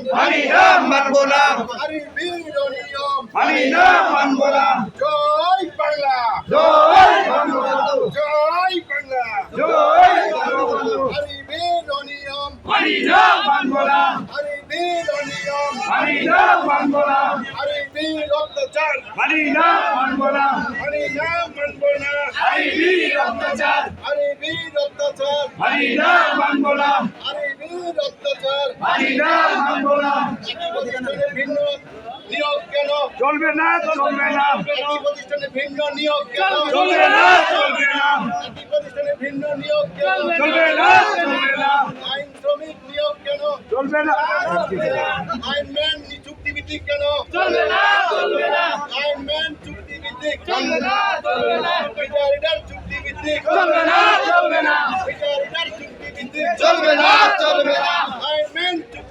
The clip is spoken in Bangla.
মানি না মানব না নারী বীর নিয়ম মানি না মানব না জয় বাংলা জয় বঙ্গবন্ধু জয় বাংলা জয় বঙ্গবন্ধু নারী বীর নিয়ম মানি না মানব না নারী বীর নিয়ম মানি না মানব না নারী বীর অত্যাচার মানি না মানব না নারী না মানব না আই বীর অত্যাচার নারী বীর অত্যাচার মানি না মানব না নারী বীর অত্যাচার মানি না মানব না একই প্রতিষ্ঠানে ভিন্ন নিয়োগ কেন চলবে না চলবে না একই প্রতিষ্ঠানে ভিন্ন নিয়োগ কেন চলবে না চলবে না একই প্রতিষ্ঠানে ভিন্ন নিয়োগ কেন চলবে না চলবে না আইন শ্রমিক নিয়োগ কেন চলবে না আইনম্যান চুক্তিভিত্তিক কেন চলবে না চলবে না আইনম্যান চুক্তিভিত্তিক চলবে না চলবে না বিচারিটার চুক্তিভিত্তিক চলবে না চলবে না বিচারিটার চুক্তিভিত্তিক চলবে না চলবে না আইনম্যান